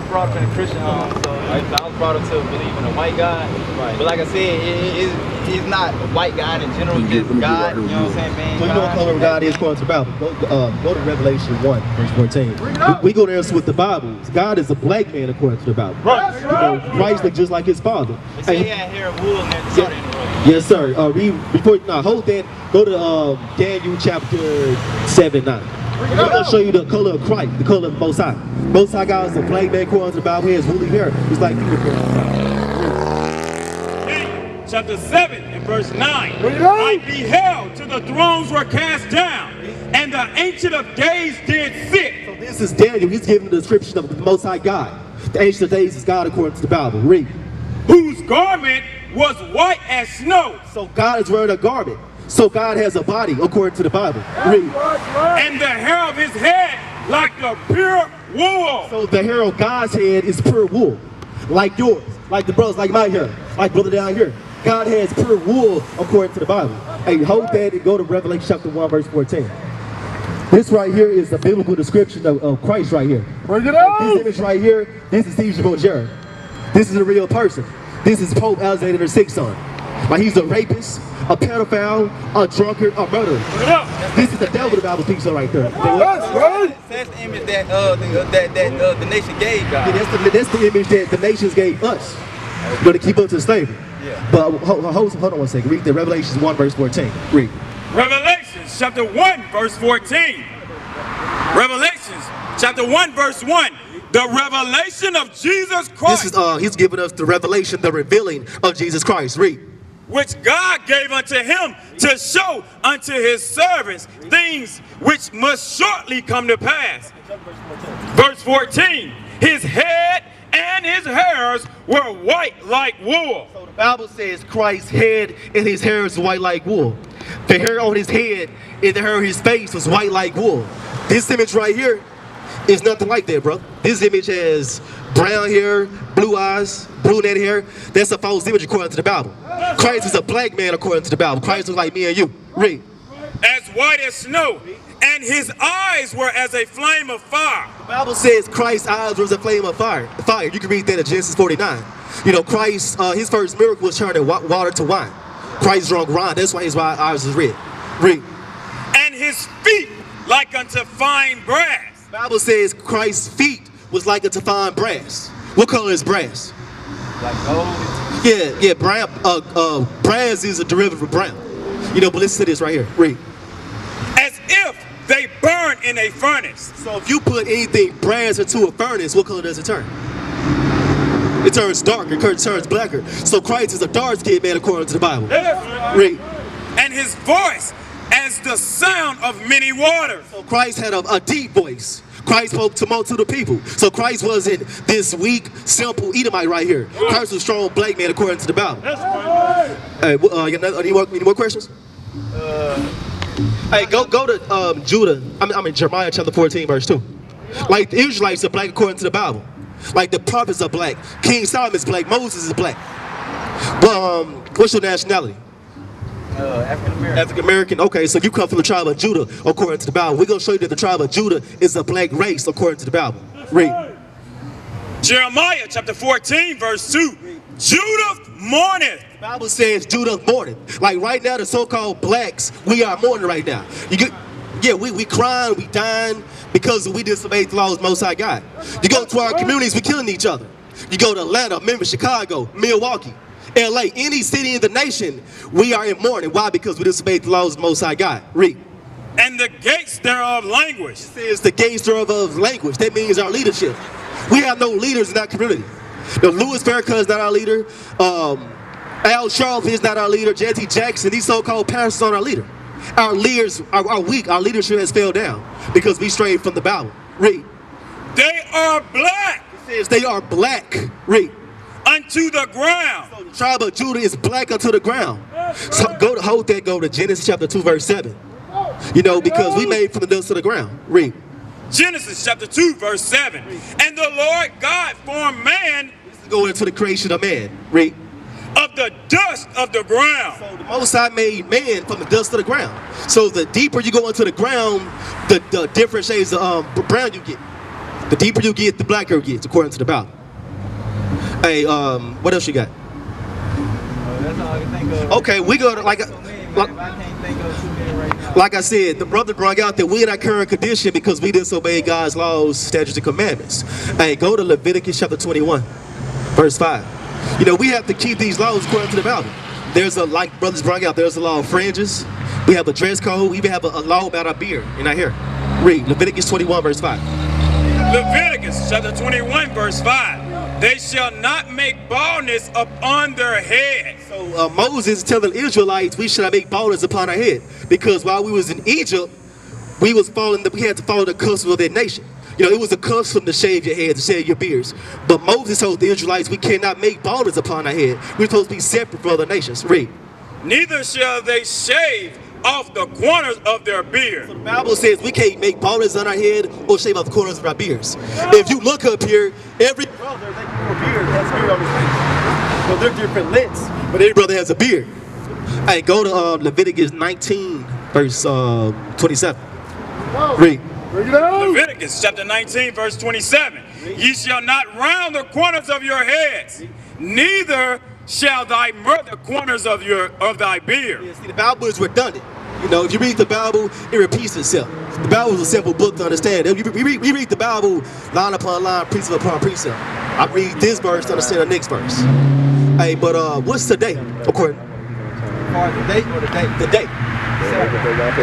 was brought up in a Christian home, so I was brought up to believe in a white God. Right. But like I said, he's not a white God in general, just God, you know what I'm saying, man? So you know what color God is according to the Bible. Go to Revelation 1, verse 14. We go there with the Bible. God is a black man according to the Bible. Right. You know, Christ looked just like his father. They say he had hair and wool and everything. Yes, sir. Hold that. Go to Daniel chapter 7, 9. I'm going to show you the color of Christ, the color of the Most High. Most High God is a black man according to the Bible. He has woolly hair. It's like people. Chapter 7 and verse 9. I beheld till the thrones were cast down, and the Ancient of Days did sit. So this is Daniel. He's giving the description of the Most High God. The Ancient of Days is God according to the Bible. Read. Whose garment was white as snow. So God is wearing a garment. So God has a body according to the Bible. Read. And the hair of his head like the pure wool. So the hair of God's head is pure wool. Like yours. Like the brothers, like my hair. Like brother down here. God has pure wool according to the Bible. Hey, hold that and go to Revelation chapter 1, verse 14. This right here is the biblical description of Christ right here. Bring it out! This image right here, this is Caesar Borgia. This is a real person. This is Pope Alexander VI's son. Like he's a rapist, a pedophile, a drunkard, a murderer. This is the devil the Bible speaks of right there. That's right. That's the image that the nation gave God. Yeah, that's the image that the nations gave us. But to keep up to slavery. Yeah. But hold on one second. Read the Revelations 1 verse 14. Read. Revelations chapter 1 verse 14. Revelations chapter 1 verse 1. The revelation of Jesus Christ. This is he's giving us the revelation, the revealing of Jesus Christ. Read. Which God gave unto him to show unto his servants things which must shortly come to pass. Verse 14. His head and his hairs were white like wool. So the Bible says Christ's head and his hair is white like wool. The hair on his head and the hair on his face was white like wool. This image right here is nothing like that, bro. This image has brown hair, blue eyes, brunette hair. That's a false image according to the Bible. Christ is a black man according to the Bible. Christ looks like me and you. Read. As white as snow, and his eyes were as a flame of fire. The Bible says Christ's eyes were as a flame of fire. You can read that in Genesis 49. You know, Christ, his first miracle was turning water to wine. Christ drunk wine. That's why his eyes is red. Read. And his feet like unto fine brass. The Bible says Christ's feet was like unto fine brass. What color is brass? Like gold. Yeah, brown. Brass is a derivative of brown. You know, but listen to this right here. Read. As if they burn in a furnace. So if you put anything brass into a furnace, what color does it turn? It turns darker, it turns blacker. So Christ is a dark-skinned man according to the Bible. Read. And his voice as the sound of many waters. So Christ had a deep voice. Christ spoke to multitude of people. So Christ wasn't this weak, simple Edomite right here. Christ was a strong black man according to the Bible. That's right. Hey, any more questions? Hey, go to Jeremiah chapter 14 verse 2. Like the Israelites are black according to the Bible. Like the prophets are black. King Solomon is black. Moses is black. But what's your nationality? African American. African American. Okay, so you come from the tribe of Judah according to the Bible. We're gonna show you that the tribe of Judah is a black race according to the Bible. Read. Jeremiah chapter 14 verse 2. Judah mourneth. The Bible says Judah mourning. Like right now, the so-called blacks, we are mourning right now. We crying, we dying because we disobeyed the laws of Most High God. You go to our communities, we killing each other. You go to Atlanta, Memphis, Chicago, Milwaukee, LA, any city in the nation, we are in mourning. Why? Because we disobeyed the laws of Most High God. Read. And the gates thereof languish. It says the gates thereof of language. That means our leadership. We have no leaders in our community. Louis Farrakhan is not our leader. Al Sharpton is not our leader. Jesse Jackson, these so-called pastors aren't our leader. Our leaders are weak. Our leadership has failed down because we strayed from the Bible. Read. They are black. It says they are black. Read. Unto the ground. So the tribe of Judah is black unto the ground. So go to Genesis chapter 2 verse 7. You know, because we made from the dust of the ground. Read. Genesis chapter 2 verse 7. And the Lord God formed man. This is going into the creation of man. Read. Of the dust of the ground. So the Most High made man from the dust of the ground. So the deeper you go into the ground, the different shades of brown you get. The deeper you get, the blacker it gets, according to the Bible. Hey, what else you got? That's all I can think of. Okay, we go to, like I can't think of too many right now. like I said, the brother brought out that we're in our current condition because we disobeyed God's laws, statutes, and commandments. Hey, go to Leviticus chapter 21, verse 5. You know, we have to keep these laws according to the Bible. There's a, like brothers brought out, there's a law of fringes. We have a dress code. We even have a law about our beard in our hair. Read Leviticus 21, verse 5. Leviticus chapter 21, verse 5. They shall not make baldness upon their head. So Moses is telling the Israelites we should not make baldness upon our head, because while we was in Egypt, we had to follow the customs of that nation. You know, it was a custom to shave your head, to shave your beards. But Moses told the Israelites we cannot make baldness upon our head. We're supposed to be separate from other nations. Read. Neither shall they shave off the corners of their beard. So the Bible says we can't make baldness on our head or shave off the corners of our beards. If you look up here, every brother has a beard on his face. So they're different lengths, but every brother has a beard. Hey, go to Leviticus 19, verse 27. Read. Leviticus chapter 19, verse 27. Ye shall not round the corners of your heads, neither shall thy the corners of thy beard. Yeah, see, the Bible is redundant. You know, if you read the Bible, it repeats itself. The Bible is a simple book to understand. We read the Bible line upon line, precept upon precept. I read this verse to understand the next verse. Hey, but what's today? According The date or the date? the day.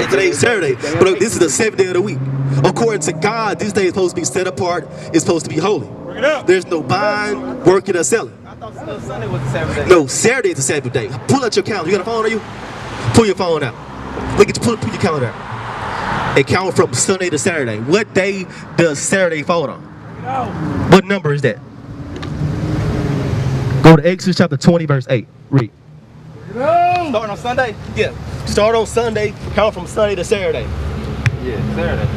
Today's Saturday, but this is the 7th day of the week. According to God, this day is supposed to be set apart. It's supposed to be holy. There's no buying, working, or selling. I thought Sunday was the 7th day. No, Saturday is the Sabbath day. Pull out your calendar. You got a phone on you? Pull your phone out. Look at pull your calendar out. And count from Sunday to Saturday. What day does Saturday fall on? What number is that? Go to Exodus chapter 20, verse 8. Read. Starting on Sunday? Yeah. Start on Sunday, count from Sunday to Saturday. Yeah, Saturday.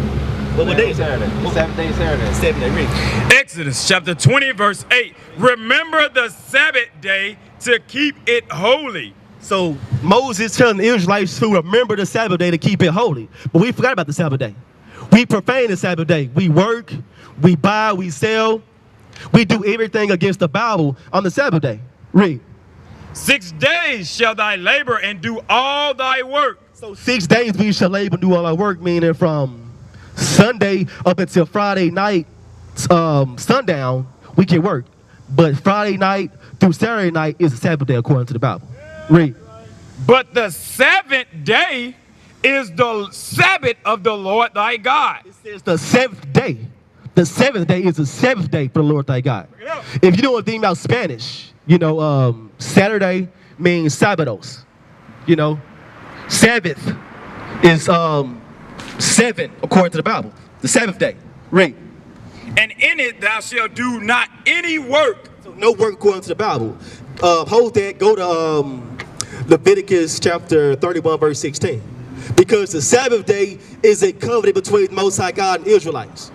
What day is it? Saturday. 7th day Saturday. 7th day. Read. Exodus chapter 20, verse 8. Remember the Sabbath day to keep it holy. So Moses telling the Israelites to remember the Sabbath day to keep it holy. But we forgot about the Sabbath day. We profane the Sabbath day. We work, we buy, we sell. We do everything against the Bible on the Sabbath day. Read. 6 days shall thy labor and do all thy work. So 6 days we shall labor and do all our work, meaning from Sunday up until Friday night, sundown, we can work. But Friday night through Saturday night is the Sabbath day according to the Bible. Read. But the 7th day is the Sabbath of the Lord thy God. It says the 7th day. The 7th day is the 7th day for the Lord thy God. If you know anything about Spanish, you know, Saturday means sábados. You know, Sabbath is 7 according to the Bible. The 7th day. Read. And in it thou shalt do not any work. So no work according to the Bible. Hold that. Go to Leviticus chapter 31, verse 16. Because the Sabbath day is a covenant between the Most High God and Israelites.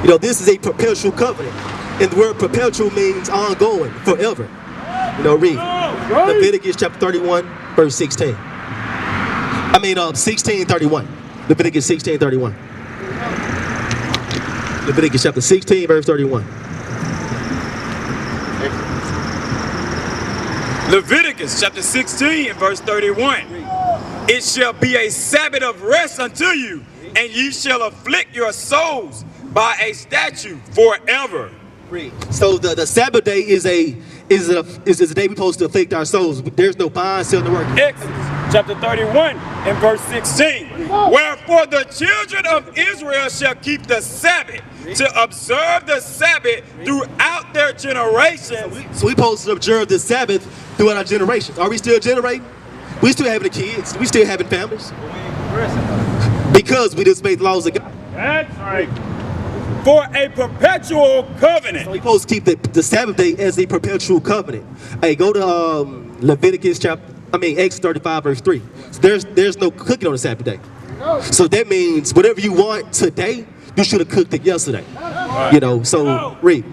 You know, this is a perpetual covenant. And the word perpetual means ongoing, forever. You know, read. Leviticus chapter 31, verse 16. 16:31. Leviticus 16:31. Leviticus chapter 16, verse 31. Leviticus chapter 16 and verse 31. It shall be a Sabbath of rest unto you, and ye shall afflict your souls by a statute forever. So the Sabbath day is a day we're supposed to afflict our souls. There's no buying, selling, or working. Exodus chapter 31 and verse 16. Wherefore the children of Israel shall keep the Sabbath, to observe the Sabbath throughout their generations. So we supposed to observe the Sabbath throughout our generations. Are we still generating? We still having the kids. We still having families. Because we disobeyed the laws of God. That's right. For a perpetual covenant. So we supposed to keep the Sabbath day as a perpetual covenant. Hey, go to Leviticus Exodus 35, verse 3. So there's no cooking on the Sabbath day. So that means whatever you want today, you should have cooked it yesterday. You know, so read.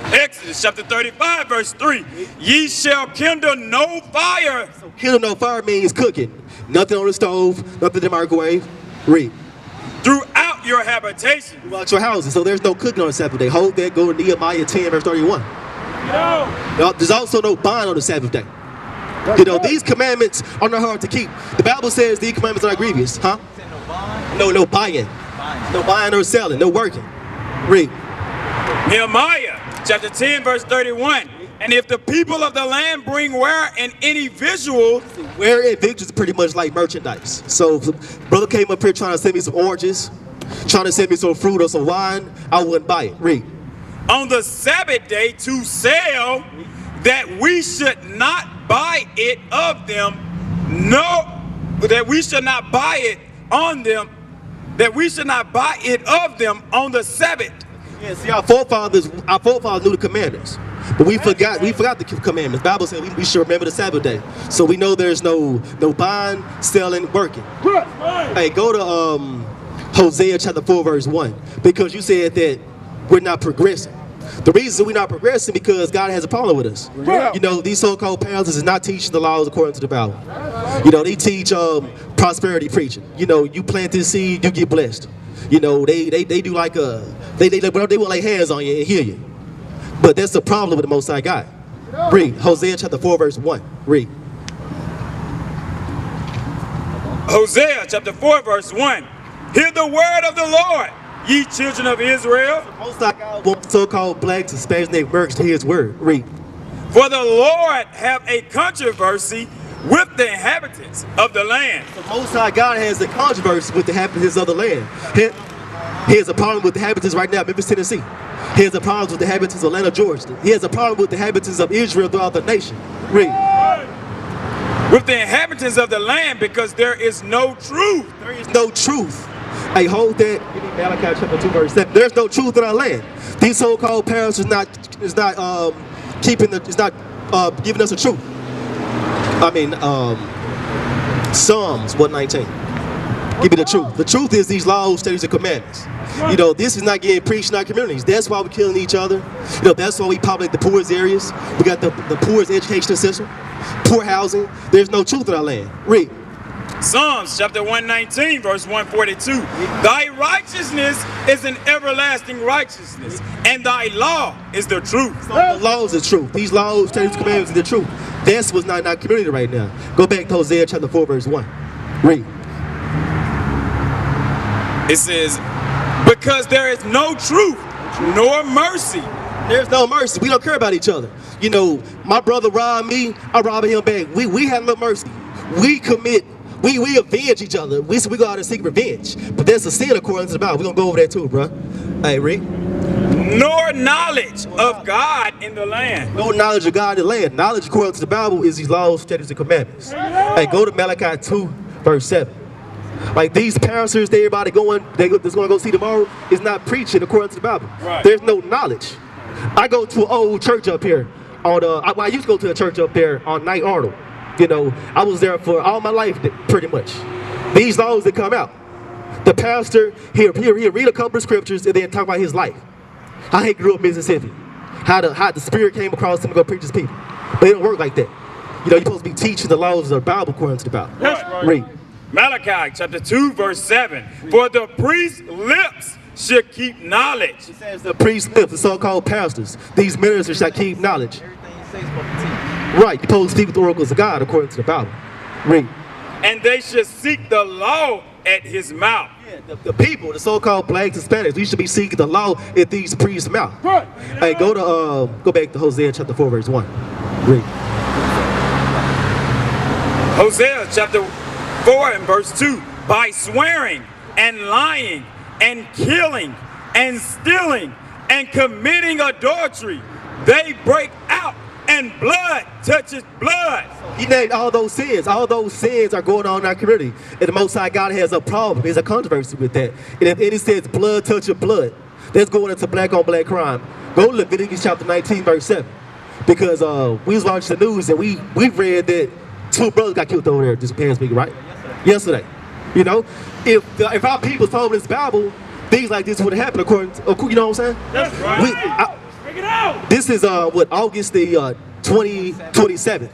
Exodus chapter 35, verse 3. Ye shall kindle no fire. So kindle no fire means cooking. Nothing on the stove, nothing in the microwave. Read. Throughout your habitation. About your houses. So there's no cooking on the Sabbath day. Hold that. Go to Nehemiah 10 verse 31. There's also no buying on the Sabbath day. You know, these commandments are not hard to keep. The Bible says these commandments are not grievous, huh? No buying. No buying or selling. No working. Read. Nehemiah chapter 10 verse 31. And if the people of the land bring ware and any visual. Ware and victuals is pretty much like merchandise. So if brother came up here trying to send me some oranges, trying to send me some fruit or some wine, I wouldn't buy it. Read. On the Sabbath day to sell, that we should not buy it of them. No, that we should not buy it on them. That we should not buy it of them on the Sabbath. Yeah, see, our forefathers knew the commandments, but we forgot the commandments. The Bible said we should remember the Sabbath day, so we know there's no buying, selling, working. Hey, go to Hosea chapter 4 verse 1, because you said that we're not progressing. The reason we're not progressing because God has a problem with us. You know, these so-called pastors is not teaching the laws according to the Bible. You know, they teach prosperity preaching. You know, you plant this seed, you get blessed. You know, they do like they will lay hands on you and heal you. But that's the problem with the Most High God. Read Hosea chapter 4 verse 1. Read. Hosea chapter 4 verse 1. Hear the word of the Lord, ye children of Israel. Most High God wants so-called blacks and Spanish named Americans to hear his word. Read. For the Lord have a controversy with the inhabitants of the land. The Most High God has a controversy with the inhabitants of the land. He has a problem with the inhabitants right now, Memphis, Tennessee. He has a problem with the inhabitants of Atlanta, Georgia. He has a problem with the inhabitants of Israel throughout the nation. Read. With the inhabitants of the land, because there is no truth. There is no truth. Hey, hold that. Give me Malachi chapter 2 verse 7. There's no truth in our land. These so-called parents is not giving us the truth. I mean, Psalms 119. Give me the truth. The truth is these laws, statutes, and commandments. You know, this is not getting preached in our communities. That's why we're killing each other. You know, that's why we populate the poorest areas. We got the poorest educational system, poor housing. There's no truth in our land. Read. Psalms chapter 119 verse 142. Thy righteousness is an everlasting righteousness, and thy law is the truth. So the law is the truth. These laws, statutes, and commandments are the truth. That's what's not in our community right now. Go back to Hosea chapter 4 verse 1. Read. It says, because there is no truth nor mercy. There's no mercy. We don't care about each other. You know, my brother robbed me, I robbed him back. We have no mercy. We avenge each other. We go out and seek revenge. But that's a sin according to the Bible. We're going to go over that too, bro. Hey, read. Nor knowledge of God in the land. No knowledge of God in the land. Knowledge according to the Bible is these laws, statutes, and commandments. Hey, go to Malachi 2 verse 7. Like these pastors, everybody that's going to go see tomorrow is not preaching according to the Bible. Right. There's no knowledge. I go to an old church up here I used to go to a church up there on Night Arnold. You know, I was there for all my life pretty much. These laws that come out, the pastor he'll read a couple of scriptures and then talk about his life, how he grew up in Mississippi, how the Spirit came across him to go preach his people. But it don't work like that. You know, you're supposed to be teaching the laws of the Bible according to the Bible. Right. Read. Malachi chapter 2 verse 7. For the priest's lips should keep knowledge. It says the priest's lips, the so-called pastors, these ministers shall keep knowledge. Everything you say is supposed to teach. Right, you're supposed to speak with the oracles of God according to the Bible. Read. And they should seek the law at his mouth. Yeah, the people, the so-called blacks and Hispanics, we should be seeking the law at these priests' mouth. Right. Hey, go back to Hosea chapter 4 verse 1. Read. Hosea chapter 4 and verse 2. By swearing and lying and killing and stealing and committing adultery, they break out, and blood touches blood. He named all those sins. All those sins are going on in our community. And the Most High God has a problem. There's a controversy with that. And if it says blood touches blood, that's going into black on black crime. Go to Leviticus chapter 19 verse 7. Because we was watching the news and we read that 2 brothers got killed over there, just past week, right? Yesterday. You know, if our people followed this Bible, things like this would have happened according to, you know what I'm saying? That's right. Bring it out. This is August the 27th.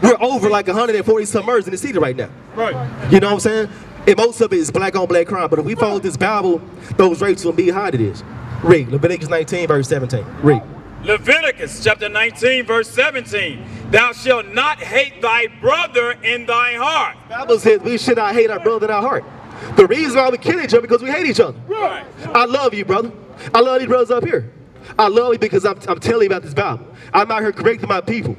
We're over like 140 some murders in the city right now. Right. You know what I'm saying? And most of it is black on black crime. But if we follow this Bible, those rates will be high to this. Read Leviticus 19, verse 17. Read. Leviticus chapter 19, verse 17. Thou shalt not hate thy brother in thy heart. The Bible says we should not hate our brother in our heart. The reason why we kill each other because we hate each other. Right. I love you, brother. I love these brothers up here. I love you because I'm telling you about this Bible. I'm out here correcting my people.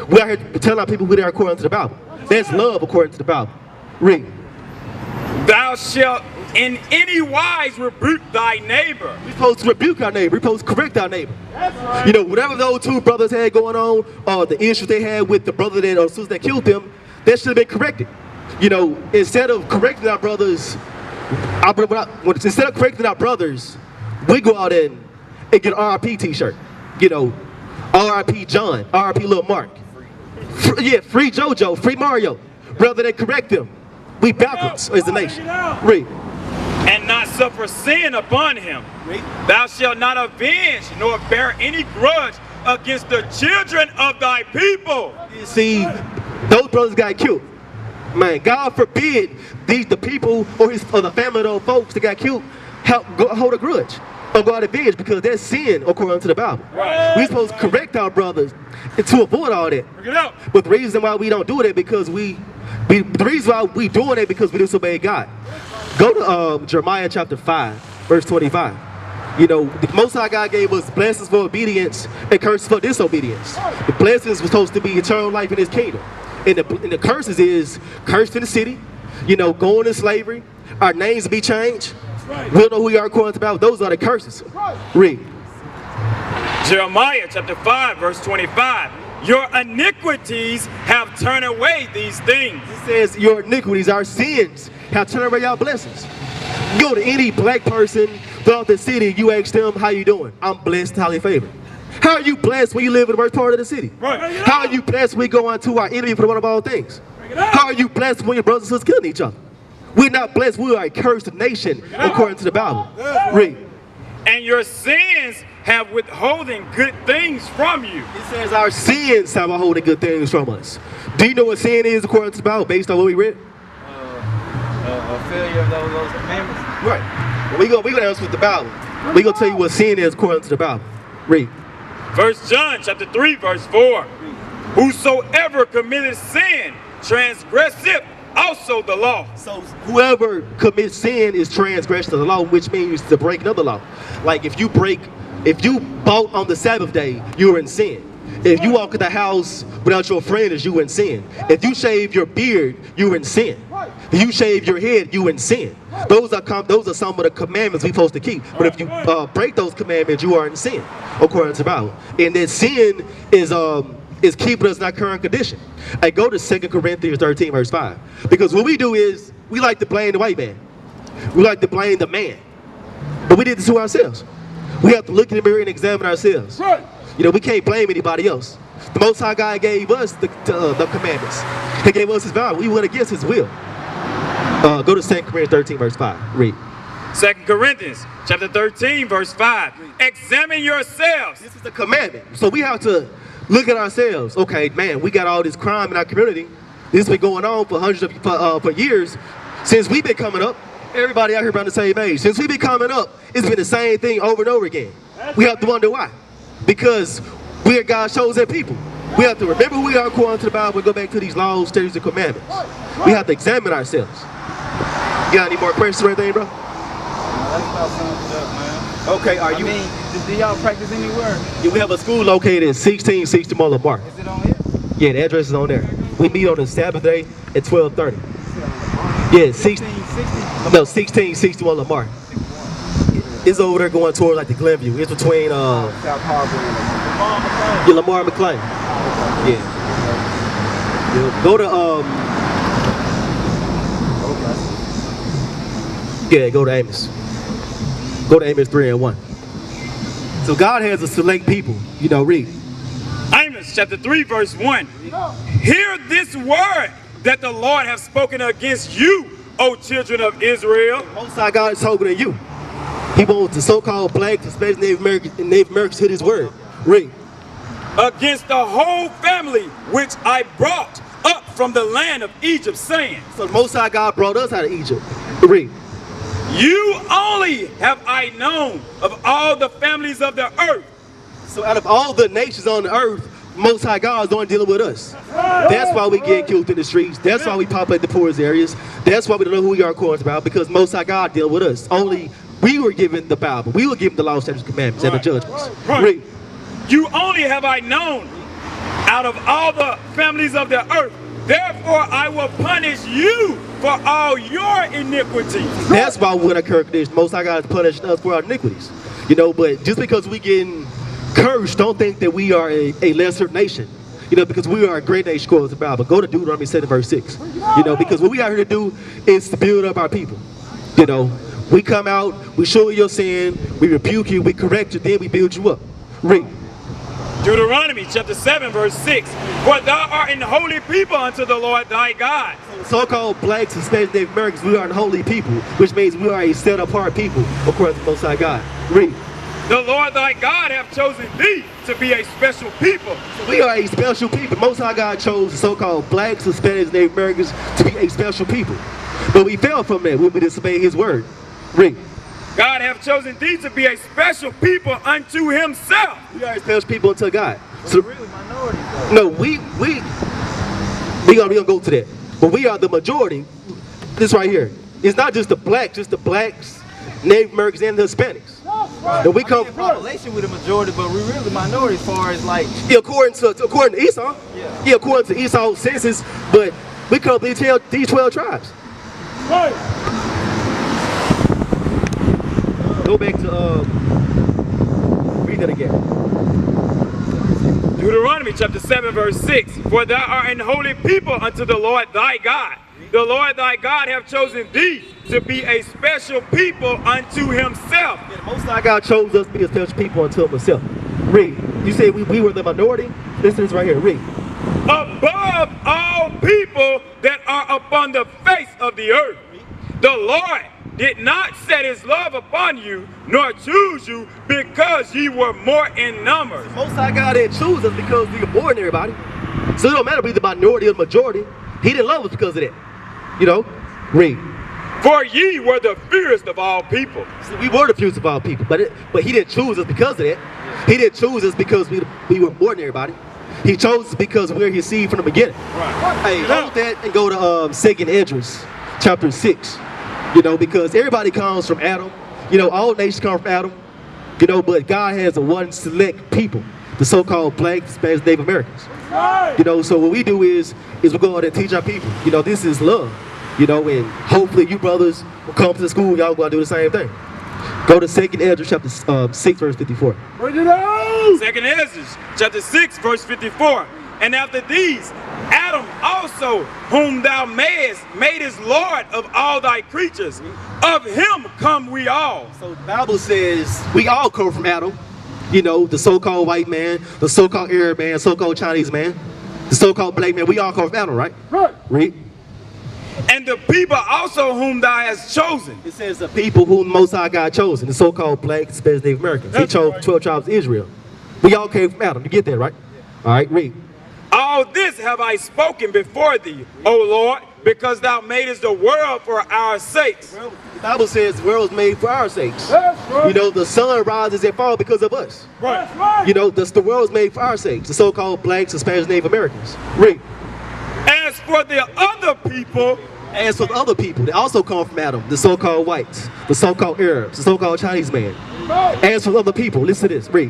We're out here telling our people who they are according to the Bible. That's love according to the Bible. Read. Thou shalt in any wise rebuke thy neighbor. We're supposed to rebuke our neighbor. We're supposed to correct our neighbor. Right. You know, whatever those two brothers had going on, the issues they had with the brother that or sister that killed them, that should have been corrected. You know, instead of correcting our brothers, we go out and get an RIP t-shirt. You know, RIP John, RIP Lil Mark. Free JoJo, free Mario. Rather than correct them. We backwards as a nation. Read. And not suffer sin upon him. Thou shalt not avenge nor bear any grudge against the children of thy people. You see, those brothers got killed. Man, God forbid the people or the family of those folks that got killed hold a grudge or go out of avenge because that's sin according to the Bible. Right. We're supposed to correct our brothers to avoid all that. But the reason why we don't do it is because we disobey God. Go to Jeremiah chapter 5, verse 25. You know, the Most High God gave us blessings for obedience and curses for disobedience. The blessings were supposed to be eternal life in His kingdom. And the curses is cursed in the city, you know, going to slavery, our names will be changed. We don't know who we are according to the Bible. Those are the curses. Read. Jeremiah chapter 5, verse 25. Your iniquities have turned away these things. It says your iniquities, our sins, have turned away our blessings. Go to any black person throughout the city, you ask them, how you doing? I'm blessed, highly favored. How are you blessed when you live in the worst part of the city? Right. How are you blessed when we go on to our enemy for one of all things? How are you blessed when your brothers and sisters killing each other? We're not blessed, we are a cursed nation according to the Bible. Read. And your sins have withholding good things from you. It says our sins have withholding good things from us. Do you know what sin is according to the Bible based on what we read? A failure of those commandments. Right. We gonna answer with the Bible. We gonna tell you what sin is according to the Bible. Read. 1 John chapter 3, verse 4. Whosoever committeth sin transgresseth also the law. So whoever commits sin is transgressing the law, which means to break another law. Like if you bought on the Sabbath day, you're in sin. If you walk in the house without your friends, you in sin. If you shave your beard, you're in sin. If you shave your head, you in sin. Those are some of the commandments we're supposed to keep. But if you break those commandments, you are in sin, according to the Bible. And that sin is keeping us in our current condition. I go to 2 Corinthians 13, verse 5. Because what we do is we like to blame the white man. We like to blame the man. But we did this to ourselves. We have to look in the mirror and examine ourselves. You know, we can't blame anybody else. The Most High God gave us the commandments. He gave us His Bible. We went against His will. Go to 2 Corinthians 13, verse 5. Read. 2 Corinthians chapter 13, verse 5. Examine yourselves. This is the commandment. So we have to look at ourselves. Okay, man, we got all this crime in our community. This has been going on for for years. Since we've been coming up, everybody out here around the same age. Since we've been coming up, it's been the same thing over and over again. We have to wonder why. Because we are God's chosen people. We have to remember who we are according to the Bible and go back to these laws, statutes, and commandments. We have to examine ourselves. You got any more questions or anything, bro? That's about sums it up, man. Okay, are you? I mean, do y'all practice anywhere? Yeah, we have a school located at 1660 Lamar. Is it on here? Yeah, the address is on there. We meet on a Sabbath day at 12:30. Yeah, 1661 Lamar. It's over there going toward like the Glenview. It's between South Harbor and Lamar McLean. Yeah. Go to yeah, go to Amos. Go to Amos 3 and 1. So God has a select people. You know, read. Amos chapter 3, verse 1. Hear this word that the Lord hath spoken against you, O children of Israel. Most High God is talking to you. He wants the so-called blacks, especially Native Americans, to His word. Read. Against the whole family which I brought up from the land of Egypt, saying, So the Most High God brought us out of Egypt. Read. you only have I known of all the families of the earth. So out of all the nations on the earth, Most High God is the one dealing with us. That's why we get killed in the streets. That's why we populate the poorest areas. That's why we don't know who we are according to about, because Most High God deal with us. Only we were given the Bible. We were given the law, statutes, commandments, and the judgments. Read. You only have I known out of all the families of the earth. Therefore I will punish you for all your iniquities. That's why we're in a cursed condition. Most High God is punishing us for our iniquities. You know, but just because we getting cursed, don't think that we are a lesser nation. You know, because we are a great nation according to the Bible. Go to Deuteronomy 7 verse 6. You know, because what we are here to do is to build up our people. You know, we come out, we show you your sin, we rebuke you, we correct you, then we build you up. Read. Deuteronomy chapter 7 verse 6. For thou art an holy people unto the Lord thy God. So-called blacks, Hispanics, Native Americans, we are an holy people, which means we are a set-apart people according to the Most High God. Read. The Lord thy God hath chosen thee to be a special people. We are a special people. Most High God chose the so-called blacks, Hispanics, Native Americans to be a special people. But we fell from that when we disobeyed his word. Read. God hath chosen thee to be a special people unto himself. We are a special people unto God. So Really minority though. no, we gonna go to that. But we are the majority. This right here. It's not just the blacks, Native Americans, and the Hispanics. Right. And we come in population with a majority, but we really minority as far as like. yeah, according to Esau. Yeah, according to Esau's census, but we come these 12 tribes. Go back to read that again. Deuteronomy chapter 7 verse 6. For thou art an holy people unto the Lord thy God. The Lord thy God hath chosen thee to be a special people unto himself. Yeah, the Most High God chose us to be a special people unto himself. Read. You say we were the minority? Listen to this right here. Read. Above all people that are upon the face of the earth. The Lord did not set his love upon you, nor choose you, because ye were more in numbers. Most High God didn't choose us because we were more than everybody. So it don't matter if we're the minority or the majority. He didn't love us because of that. You know? Read. For ye were the fewest of all people. So we were the fewest of all people, but he didn't choose us because of that. He didn't choose us because we were more than everybody. He chose us because we're his seed from the beginning. Right. Hey, hold that and go to 2nd Esdras, chapter 6. You know, because everybody comes from Adam. You know, all nations come from Adam. You know, but God has a one select people, the so-called blacks, Hispanics, Native Americans. You know, so what we do is we go out and teach our people. You know, this is love. You know, and hopefully you brothers will come to the school, y'all go and do the same thing. Go to 2nd Esdras chapter 6 verse 54. 2nd Esdras chapter 6 verse 54. And after these, Adam also, whom thou madest Lord of all thy creatures, of him come we all. So the Bible says we all come from Adam. You know, the so-called white man, the so-called Arab man, so-called Chinese man, the so-called black man, we all come from Adam, right? Right. Read. And the people also whom thou hast chosen. It says the people whom the Most High God chosen, the so-called black, Hispanic, Native Americans. He chose 12 tribes of Israel. We all came from Adam. You get that, right? All right, read. All this have I spoken before thee, O Lord, because thou madest the world for our sakes. The Bible says the world was made for our sakes. Right. You know, the sun rises and falls because of us. Right. You know, the world was made for our sakes, the so-called blacks, Hispanics, Native Americans. Read. As for the other people, as for the other people, they also come from Adam, the so-called whites, the so-called Arabs, the so-called Chinese man. As for the other people, listen to this, read.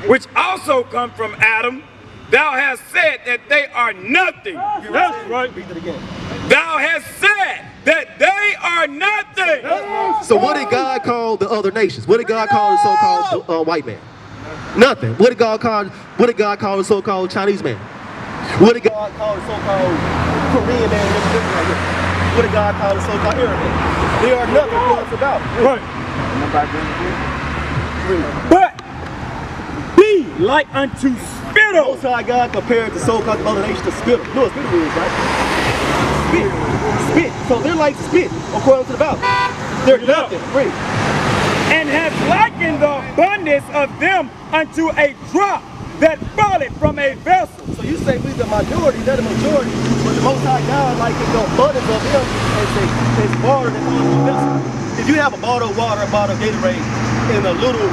Which also come from Adam, thou hast said that they are nothing. That's right. Read it again. Thou hast said that they are nothing. So what did God call the other nations? What did God call the so-called white man? Nothing. What did God call the so-called Chinese man? What did God call the so-called Korean man? What did God call the so-called Arab man? They are nothing for us about. Right. But be like unto spittle. Most High God compared the so-called other nations to spittle. You know what spittle is, right? Spit. So they're like spit, according to the Bible. They're nothing. Read. And hath likened the abundance of them unto a drop that falleth from a vessel. So you say we the minority, they're the majority, but the Most High God, like in the abundance of Him, and say it's water that falls from a vessel. If you have a bottle of water, a bottle of Gatorade, and a little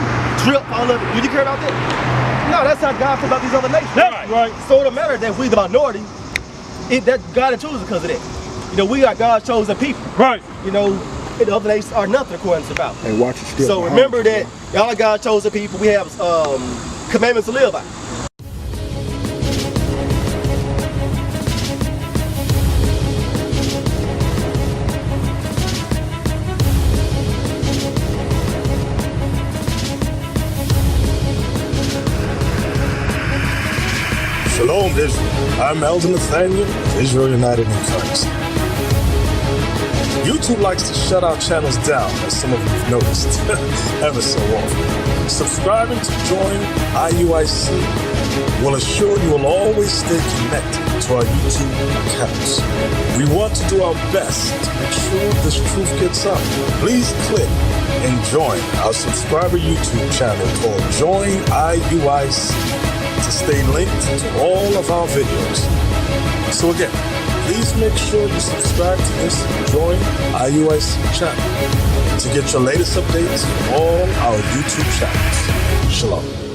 drip all of it, do you care about that? No, that's how God feels about these other nations. Right. So it don't matter that we the minority. That God had chosen because of that. You know, we are God's chosen people. Right. You know, and the other nations are nothing according to the Bible. Hey, watch your step. So remember that y'all are God's chosen people. We have commandments to live by. Shalom, Israel. I'm Elder Nathaniel, Israel United in Christ. YouTube likes to shut our channels down, as some of you have noticed, ever so often. Subscribing to join IUIC will assure you will always stay connected to our YouTube accounts. We want to do our best to make sure this truth gets out. Please click and join our subscriber YouTube channel called Join IUIC to stay linked to all of our videos. So again, please make sure you subscribe to this Join IUIC channel to get your latest updates on all our YouTube channels. Shalom.